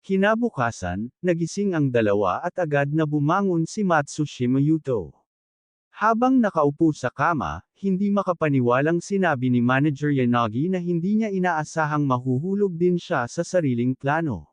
Kinabukasan, nagising ang dalawa at agad na bumangon si Matsushima Yuto. Habang nakaupo sa kama, hindi makapaniwalang sinabi ni Manager Yanagi na hindi niya inaasahang mahuhulog din siya sa sariling plano.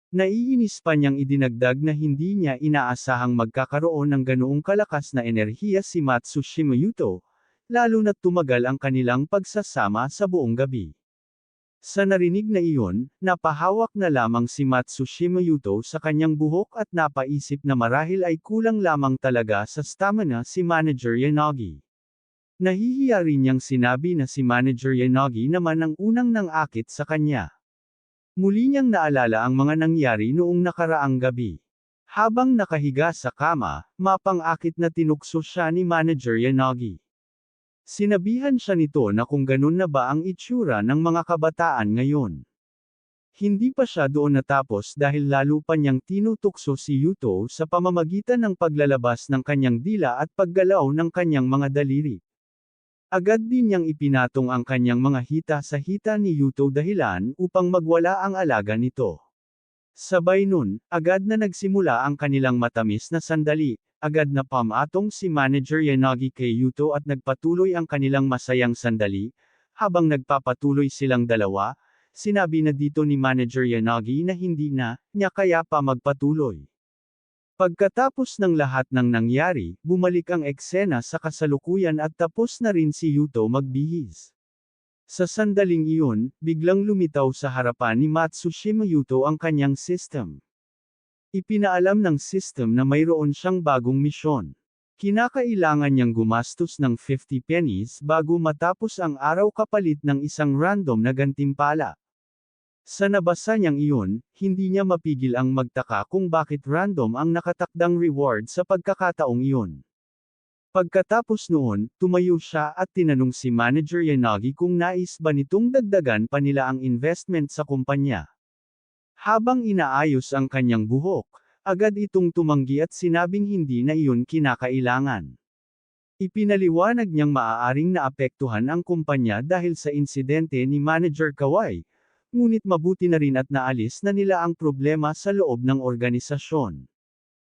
Naiinis pa niyang idinagdag na hindi niya inaasahang magkakaroon ng ganoong kalakas na enerhiya si Matsushima Yuto, lalo na't tumagal ang kanilang pagsasama sa buong gabi. Sa narinig na iyon, napahawak na lamang si Matsushima Yuto sa kanyang buhok at napaisip na marahil ay kulang lamang talaga sa stamina si Manager Yanagi. Nahihiya rin niyang sinabi na si Manager Yanagi naman ang unang nang-akit sa kanya. Muli niyang naalala ang mga nangyari noong nakaraang gabi. Habang nakahiga sa kama, mapang-akit na tinukso siya ni Manager Yanagi. Sinabihan siya nito na kung ganun na ba ang itsura ng mga kabataan ngayon. Hindi pa siya doon natapos dahil lalo pa niyang tinutukso si Yuto sa pamamagitan ng paglalabas ng kanyang dila at paggalaw ng kanyang mga daliri. Agad din niyang ipinatong ang kanyang mga hita sa hita ni Yuto dahilan upang magwala ang alaga nito. Sabay nun, agad na nagsimula ang kanilang matamis na sandali. Agad na pamatong si Manager Yanagi kay Yuto at nagpatuloy ang kanilang masayang sandali. Habang nagpapatuloy silang dalawa, sinabi na dito ni Manager Yanagi na hindi na niya kaya pa magpatuloy. Pagkatapos ng lahat ng nangyari, bumalik ang eksena sa kasalukuyan at tapos na rin si Yuto magbihis. Sa sandaling iyon, biglang lumitaw sa harapan ni Matsushima Yuto ang kanyang system. Ipinaalam ng system na mayroon siyang bagong misyon. Kinakailangan niyang gumastos ng 50 pennies bago matapos ang araw kapalit ng isang random na gantimpala. Sa nabasa niyang iyon, hindi niya mapigil ang magtaka kung bakit random ang nakatakdang reward sa pagkakataong iyon. Pagkatapos noon, tumayo siya at tinanong si Manager Yanagi kung nais ba nitong dagdagan pa nila ang investment sa kumpanya. Habang inaayos ang kanyang buhok, agad itong tumanggi at sinabing hindi na iyon kinakailangan. Ipinaliwanag niyang maaaring naapektuhan ang kumpanya dahil sa insidente ni Manager Kawai, ngunit mabuti na rin at naalis na nila ang problema sa loob ng organisasyon.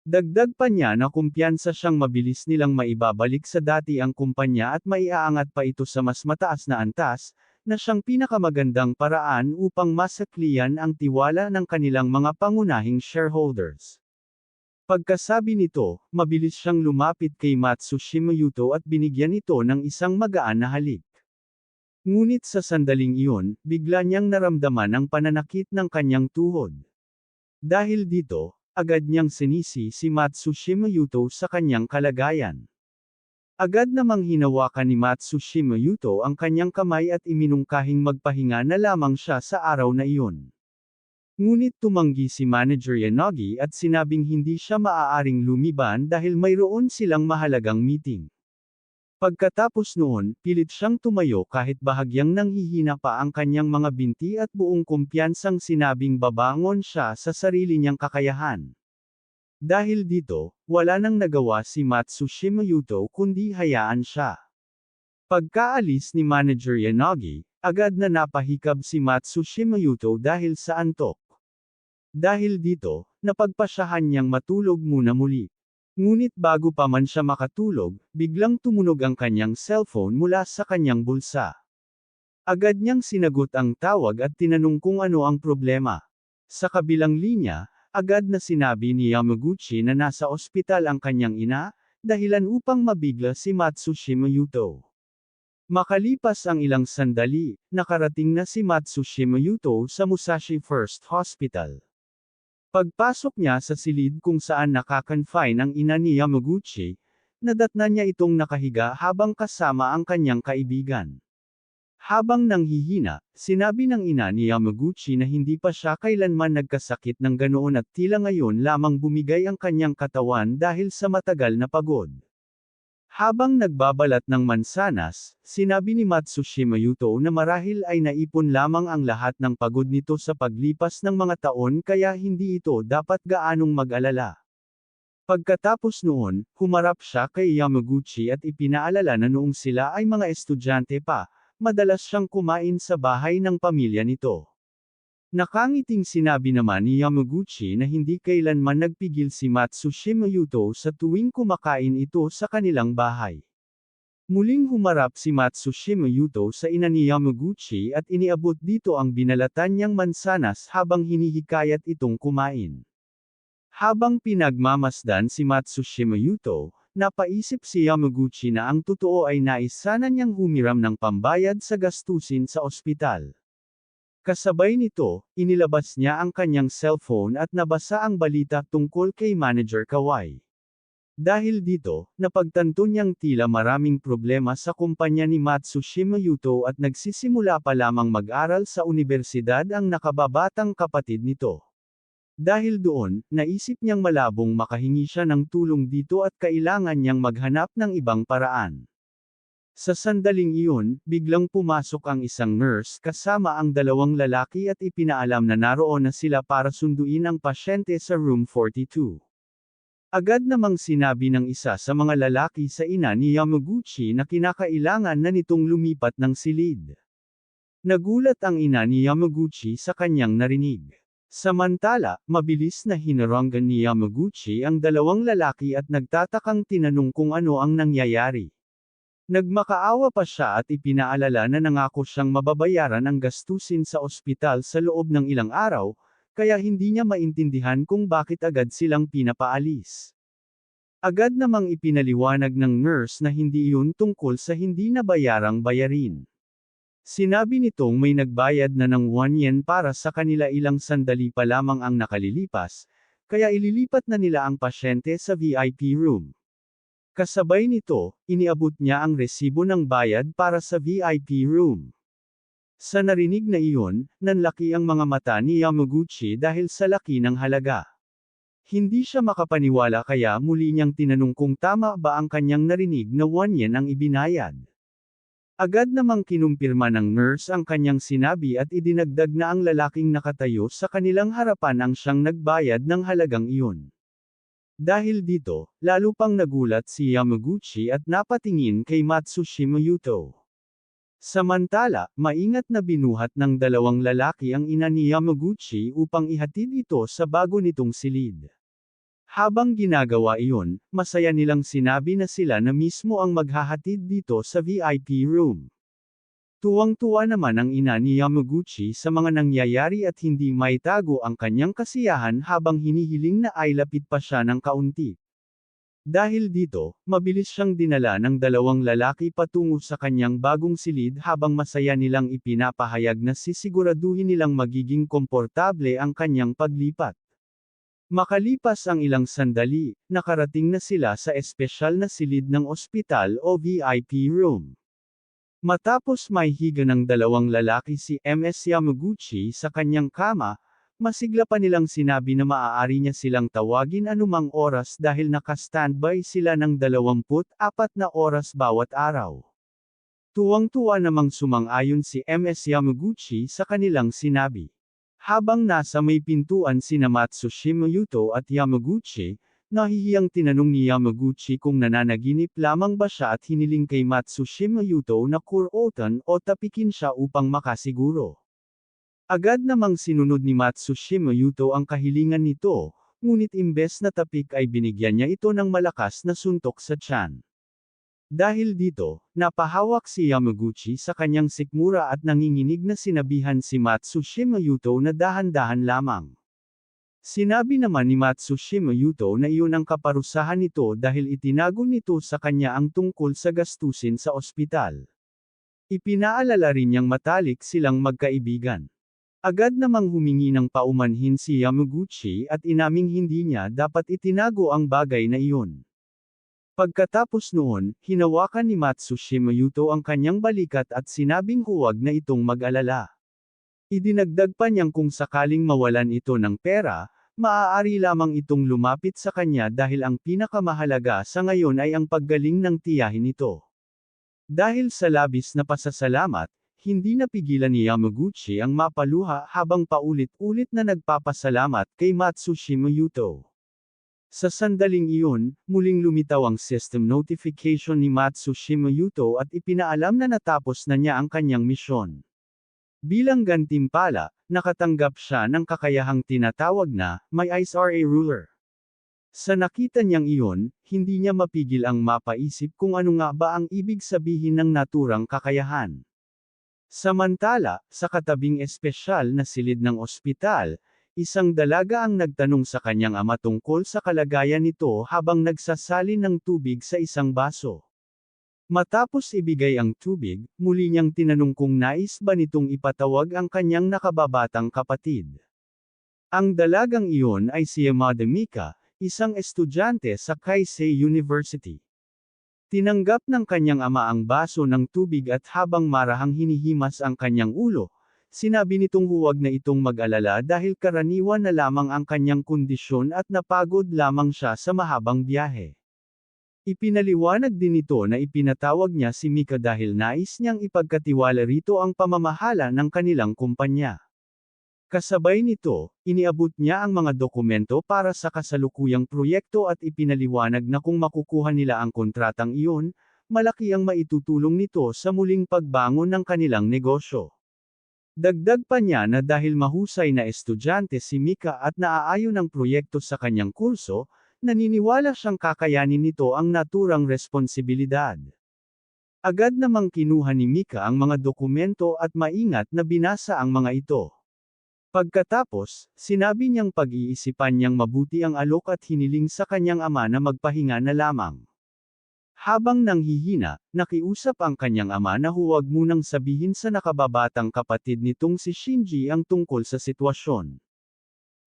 Dagdag pa niya na kumpiyansa siyang mabilis nilang maibabalik sa dati ang kumpanya at maiaangat pa ito sa mas mataas na antas, na siyang pinakamagandang paraan upang masaklian ang tiwala ng kanilang mga pangunahing shareholders. Pagkasabi nito, mabilis siyang lumapit kay Matsushima Yuto at binigyan ito ng isang magaan na halik. Ngunit sa sandaling iyon, bigla niyang naramdaman ang pananakit ng kanyang tuhod. Dahil dito, agad niyang sinisi si Matsushima Yuto sa kanyang kalagayan. Agad namang hinawakan ni Matsushima Yuto ang kanyang kamay at iminungkahing magpahinga na lamang siya sa araw na iyon. Ngunit tumanggi si Manager Yanagi at sinabing hindi siya maaaring lumiban dahil mayroon silang mahalagang meeting. Pagkatapos noon, pilit siyang tumayo kahit bahagyang nanghihina pa ang kanyang mga binti at buong kumpiyansang sinabing babangon siya sa sarili niyang kakayahan. Dahil dito, wala nang nagawa si Matsushima Yuto kundi hayaan siya. Pagkaalis ni Manager Yanagi, agad na napahikab si Matsushima Yuto dahil sa antok. Dahil dito, napagpasyahan niyang matulog muna muli. Ngunit bago pa man siya makatulog, biglang tumunog ang kanyang cellphone mula sa kanyang bulsa. Agad niyang sinagot ang tawag at tinanong kung ano ang problema. Sa kabilang linya, agad na sinabi ni Yamaguchi na nasa ospital ang kanyang ina, dahilan upang mabigla si Matsushima Yuto. Makalipas ang ilang sandali, nakarating na si Matsushima Yuto sa Musashi First Hospital. Pagpasok niya sa silid kung saan nakakonfine ang ina ni Yamaguchi, nadatnan niya itong nakahiga habang kasama ang kanyang kaibigan. Habang nanghihina, sinabi ng ina ni Yamaguchi na hindi pa siya kailanman nagkasakit ng ganoon at tila ngayon lamang bumigay ang kanyang katawan dahil sa matagal na pagod. Habang nagbabalat ng mansanas, sinabi ni Matsushima Yuto na marahil ay naipon lamang ang lahat ng pagod nito sa paglipas ng mga taon kaya hindi ito dapat gaanong mag-alala. Pagkatapos noon, humarap siya kay Yamaguchi at ipinaalala na noong sila ay mga estudyante pa, madalas siyang kumain sa bahay ng pamilya nito. Nakangiting sinabi naman ni Yamaguchi na hindi kailanman nagpigil si Matsushima Yuto sa tuwing kumakain ito sa kanilang bahay. Muling humarap si Matsushima Yuto sa ina ni Yamaguchi at iniabot dito ang binalatan niyang mansanas habang hinihikayat itong kumain. Habang pinagmamasdan si Matsushima Yuto, napaisip si Yamaguchi na ang totoo ay nais sana niyang humiram ng pambayad sa gastusin sa ospital. Kasabay nito, inilabas niya ang kanyang cellphone at nabasa ang balita tungkol kay Manager Kawai. Dahil dito, napagtanto niyang tila maraming problema sa kumpanya ni Matsushima Yuto at nagsisimula pa lamang mag-aral sa unibersidad ang nakababatang kapatid nito. Dahil doon, naisip niyang malabong makahingi siya ng tulong dito at kailangan niyang maghanap ng ibang paraan. Sa sandaling iyon, biglang pumasok ang isang nurse kasama ang dalawang lalaki at ipinaalam na naroon na sila para sunduin ang pasyente sa room 42. Agad namang sinabi ng isa sa mga lalaki sa ina ni Yamaguchi na kinakailangan na nitong lumipat ng silid. Nagulat ang ina ni Yamaguchi sa kanyang narinig. Samantala, mabilis na hinaranggan ni Yamaguchi ang dalawang lalaki at nagtatakang tinanong kung ano ang nangyayari. Nagmakaawa pa siya at ipinaalala na nangako siyang mababayaran ang gastusin sa ospital sa loob ng ilang araw, kaya hindi niya maintindihan kung bakit agad silang pinapaalis. Agad namang ipinaliwanag ng nurse na hindi iyon tungkol sa hindi nabayarang bayarin. Sinabi nitong may nagbayad na ng 1 yen para sa kanila ilang sandali pa lamang ang nakalilipas, kaya ililipat na nila ang pasyente sa VIP room. Kasabay nito, iniabot niya ang resibo ng bayad para sa VIP room. Sa narinig na iyon, nanlaki ang mga mata ni Yamaguchi dahil sa laki ng halaga. Hindi siya makapaniwala kaya muli niyang tinanong kung tama ba ang kanyang narinig na 1 yen ang ibinayad. Agad namang kinumpirma ng nurse ang kanyang sinabi at idinagdag na ang lalaking nakatayo sa kanilang harapan ang siyang nagbayad ng halagang iyon. Dahil dito, lalo pang nagulat si Yamaguchi at napatingin kay Matsushima Yuto. Samantala, maingat na binuhat ng dalawang lalaki ang ina ni Yamaguchi upang ihatid ito sa bago nitong silid. Habang ginagawa iyon, masaya nilang sinabi na sila na mismo ang maghahatid dito sa VIP room. Tuwang-tuwa naman ang ina ni Yamaguchi sa mga nangyayari at hindi maitago ang kanyang kasiyahan habang hinihiling na ay lapit pa siya ng kaunti. Dahil dito, mabilis siyang dinala ng dalawang lalaki patungo sa kanyang bagong silid habang masaya nilang ipinapahayag na sisiguraduhin nilang magiging komportable ang kanyang paglipat. Makalipas ang ilang sandali, nakarating na sila sa espesyal na silid ng ospital o VIP room. Matapos may higa ng dalawang lalaki si Ms. Yamaguchi sa kanyang kama, masigla pa nilang sinabi na maaari niya silang tawagin anumang oras dahil naka-standby sila ng 24 na oras bawat araw. Tuwang-tuwa namang sumang-ayon si Ms. Yamaguchi sa kanilang sinabi. Habang nasa may pintuan sina Matsushima Yuto at Yamaguchi, nahihiyang tinanong ni Yamaguchi kung nananaginip lamang ba siya at hiniling kay Matsushima Yuto na kurotan o tapikin siya upang makasiguro. Agad namang sinunod ni Matsushima Yuto ang kahilingan nito, ngunit imbes na tapik ay binigyan niya ito ng malakas na suntok sa tiyan. Dahil dito, napahawak si Yamaguchi sa kanyang sikmura at nanginginig na sinabihan si Matsushima Yuto na dahan-dahan lamang. Sinabi naman ni Matsushima Yuto na iyon ang kaparusahan nito dahil itinago nito sa kanya ang tungkol sa gastusin sa ospital. Ipinaalala rin niyang matalik silang magkaibigan. Agad namang humingi ng paumanhin si Yamaguchi at inaming hindi niya dapat itinago ang bagay na iyon. Pagkatapos noon, hinawakan ni Matsushima Yuto ang kanyang balikat at sinabing huwag na itong mag-alala. Idinagdag pa niyang kung sakaling mawalan ito ng pera, maaari lamang itong lumapit sa kanya dahil ang pinakamahalaga sa ngayon ay ang paggaling ng tiyahin nito. Dahil sa labis na pasasalamat, hindi napigilan ni Yamaguchi ang mapaluha habang paulit-ulit na nagpapasalamat kay Matsushima Yuto. Sa sandaling iyon, muling lumitaw ang system notification ni Matsushima Yuto at ipinaalam na natapos na niya ang kanyang misyon. Bilang gantimpala, nakatanggap siya ng kakayahang tinatawag na, "My eyes are a ruler." Sa nakita niyang iyon, hindi niya mapigil ang mapaisip kung ano nga ba ang ibig sabihin ng naturang kakayahan. Samantala, sa katabing espesyal na silid ng ospital, isang dalaga ang nagtanong sa kanyang ama tungkol sa kalagayan nito habang nagsasalin ng tubig sa isang baso. Matapos ibigay ang tubig, muli niyang tinanong kung nais ba nitong ipatawag ang kanyang nakababatang kapatid. Ang dalagang iyon ay si Yamada Mika, isang estudyante sa Keisei University. Tinanggap ng kanyang ama ang baso ng tubig at habang marahang hinihimas ang kanyang ulo, sinabi nitong huwag na itong mag-alala dahil karaniwan na lamang ang kanyang kondisyon at napagod lamang siya sa mahabang biyahe. Ipinaliwanag din nito na ipinatawag niya si Mika dahil nais niyang ipagkatiwala rito ang pamamahala ng kanilang kumpanya. Kasabay nito, iniabot niya ang mga dokumento para sa kasalukuyang proyekto at ipinaliwanag na kung makukuha nila ang kontratang iyon, malaki ang maitutulong nito sa muling pagbangon ng kanilang negosyo. Dagdag pa niya na dahil mahusay na estudyante si Mika at naaayon ang proyekto sa kanyang kurso, naniniwala siyang kakayanin nito ang naturang responsibilidad. Agad namang kinuha ni Mika ang mga dokumento at maingat na binasa ang mga ito. Pagkatapos, sinabi niyang pag-iisipan niyang mabuti ang alok at hiniling sa kanyang ama na magpahinga na lamang. Habang nanghihina, nakiusap ang kanyang ama na huwag munang sabihin sa nakababatang kapatid nitong si Shinji ang tungkol sa sitwasyon.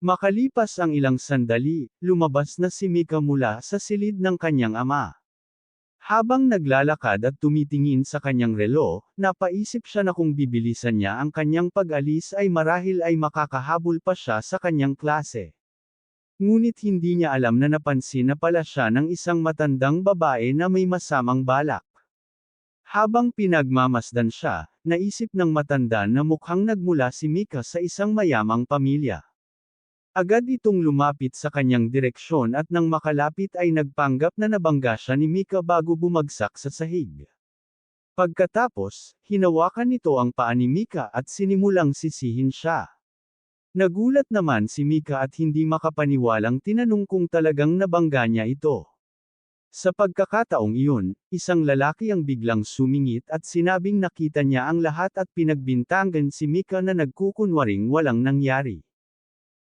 Makalipas ang ilang sandali, lumabas na si Mika mula sa silid ng kanyang ama. Habang naglalakad at tumitingin sa kanyang relo, napaisip siya na kung bibilisan niya ang kanyang pag-alis ay marahil ay makakahabol pa siya sa kanyang klase. Ngunit hindi niya alam na napansin na pala siya ng isang matandang babae na may masamang balak. Habang pinagmamasdan siya, naisip ng matanda na mukhang nagmula si Mika sa isang mayamang pamilya. Agad itong lumapit sa kanyang direksyon at nang makalapit ay nagpanggap na nabangga siya ni Mika bago bumagsak sa sahig. Pagkatapos, hinawakan nito ang paa ni Mika at sinimulang sisihin siya. Nagulat naman si Mika at hindi makapaniwalang tinanong kung talagang nabangga niya ito. Sa pagkakataong iyon, isang lalaki ang biglang sumingit at sinabing nakita niya ang lahat at pinagbintangan si Mika na nagkukunwaring walang nangyari.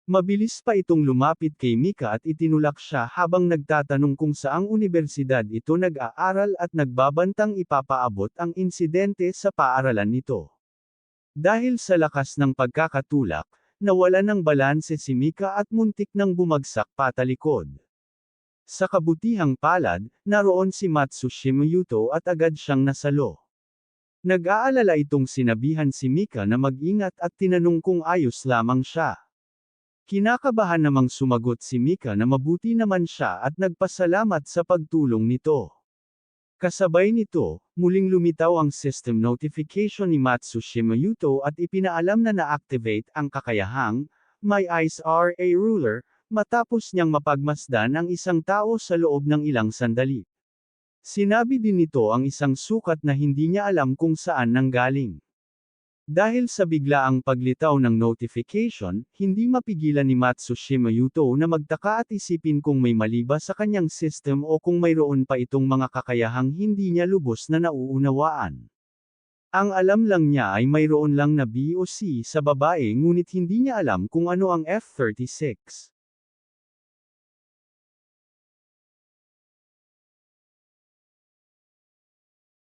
Mabilis pa itong lumapit kay Mika at itinulak siya habang nagtatanong kung saang unibersidad ito nag-aaral at nagbabantang ipapaabot ang insidente sa paaralan nito. Dahil sa lakas ng pagkakatulak, nawalan ng balanse si Mika at muntik nang bumagsak patalikod. Sa kabutihang palad, naroon si Matsushima Yuto at agad siyang nasalo. Nag-aalala itong sinabihan si Mika na mag-ingat at tinanong kung ayos lamang siya. Kinakabahan namang sumagot si Mika na mabuti naman siya at nagpasalamat sa pagtulong nito. Kasabay nito, muling lumitaw ang system notification ni Matsushima Yuto at ipinaalam na na-activate ang kakayahang, "My eyes are a ruler," matapos niyang mapagmasdan ang isang tao sa loob ng ilang sandali. Sinabi din nito ang isang sukat na hindi niya alam kung saan nanggaling. Dahil sa biglaang paglitaw ng notification, hindi mapigilan ni Matsushima Yuto na magtaka at isipin kung may mali ba sa kanyang system o kung mayroon pa itong mga kakayahang hindi niya lubos na nauunawaan. Ang alam lang niya ay mayroon lang na B o C sa babae ngunit hindi niya alam kung ano ang F-36.